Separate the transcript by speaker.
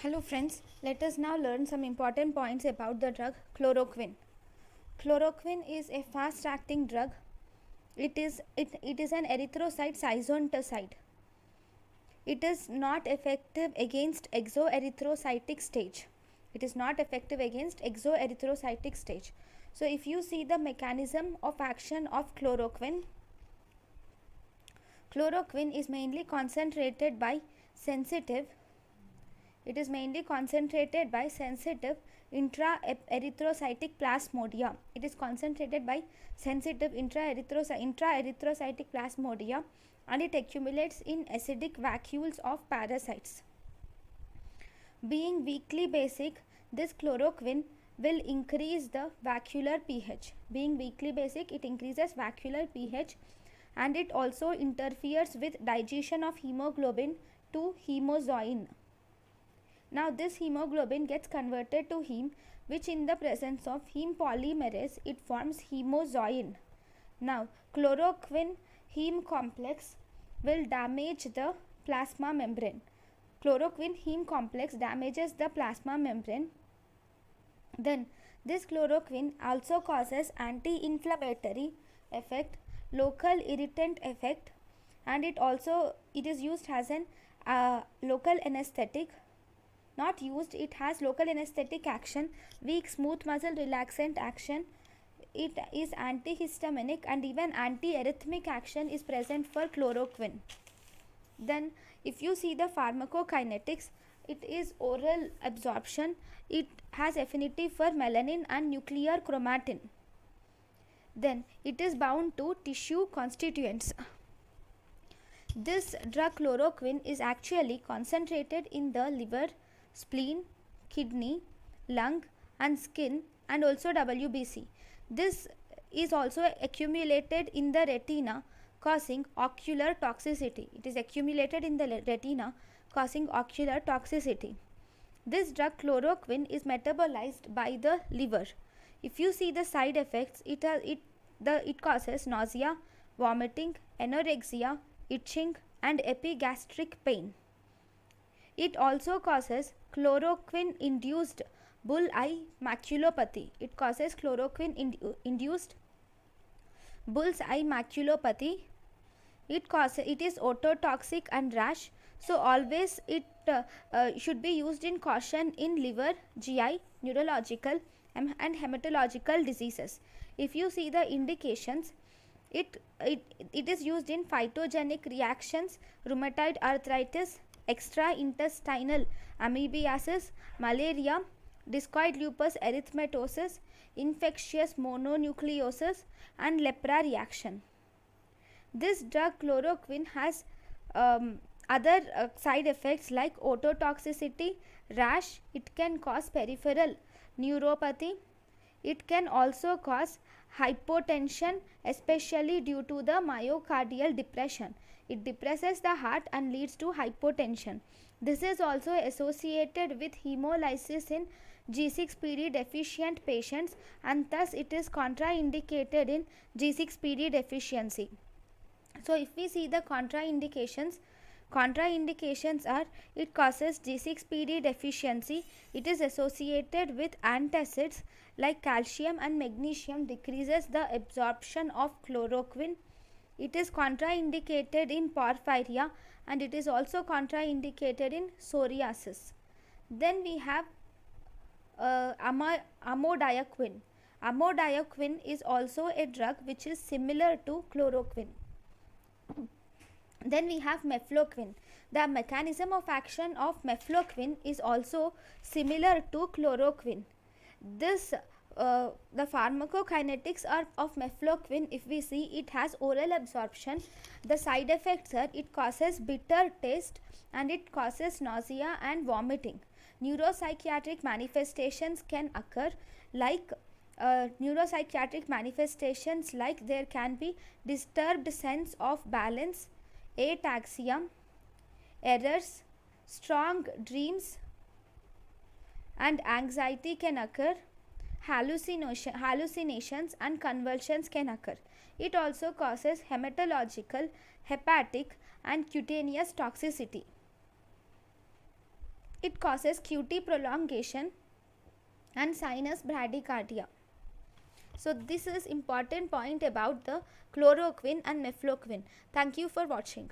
Speaker 1: Hello friends, let us now learn some important points about the drug chloroquine. Chloroquine is a fast acting drug. It is an erythrocyte schizontocide. It is not effective against exoerythrocytic stage. It is not effective against exoerythrocytic stage. So if you see the mechanism of action of chloroquine is mainly concentrated by sensitive intraerythrocytic plasmodia. It is concentrated by sensitive intraerythrocytic plasmodia, and it accumulates in acidic vacuoles of parasites. Being weakly basic, this chloroquine will increase the vacuolar pH. Being weakly basic, it increases vacuolar pH, and it also interferes with digestion of hemoglobin to hemozoin. Now this hemoglobin gets converted to heme, which in the presence of heme polymerase it forms hemozoin. Now chloroquine heme complex will damage the plasma membrane. Chloroquine heme complex damages the plasma membrane. Then this chloroquine also causes anti-inflammatory effect, local irritant effect, and it is used as an local anesthetic. Not used, it has local anesthetic action, weak smooth muscle relaxant action. It is antihistaminic, and even antiarrhythmic action is present for chloroquine. Then if you see the pharmacokinetics, it is oral absorption. It has affinity for melanin and nuclear chromatin. Then it is bound to tissue constituents. This drug chloroquine is actually concentrated in the liver, spleen, kidney, lung and skin, and also WBC. This is also accumulated in the retina, causing ocular toxicity. It is accumulated in the retina, causing ocular toxicity. This drug chloroquine is metabolized by the liver. If you see the side effects, it causes nausea, vomiting, anorexia, itching and epigastric pain. It also causes chloroquine induced bull-eye maculopathy. It causes chloroquine induced bull's eye maculopathy. It is ototoxic and rash. So always it should be used in caution in liver, GI, neurological and hematological diseases. If you see the indications, it is used in phytogenic reactions, rheumatoid arthritis, extraintestinal amoebiasis, malaria, discoid lupus erythematosus, infectious mononucleosis and lepra reaction. This drug chloroquine has other side effects like ototoxicity, rash. It can cause peripheral neuropathy. It can also cause hypotension, especially due to the myocardial depression. It depresses the heart and leads to hypotension. This is also associated with hemolysis in G6PD deficient patients, and thus it is contraindicated in G6PD deficiency. So if we see the contraindications are: it causes G6PD deficiency, it is associated with antacids like calcium and magnesium, decreases the absorption of chloroquine. It is contraindicated in porphyria, and it is also contraindicated in psoriasis. Then we have amodiaquine. Amodiaquine is also a drug which is similar to chloroquine. Then we have mefloquine. The mechanism of action of mefloquine is also similar to chloroquine. The pharmacokinetics of mefloquine, if we see, it has oral absorption. The side effects are: it causes bitter taste and it causes nausea and vomiting. Neuropsychiatric manifestations can occur like there can be disturbed sense of balance, ataxia, errors, strong dreams and anxiety can occur. Hallucinations and convulsions can occur. It also causes hematological, hepatic and cutaneous toxicity. It causes QT prolongation and sinus bradycardia. So this is important point about the chloroquine and methyloquine. Thank you for watching.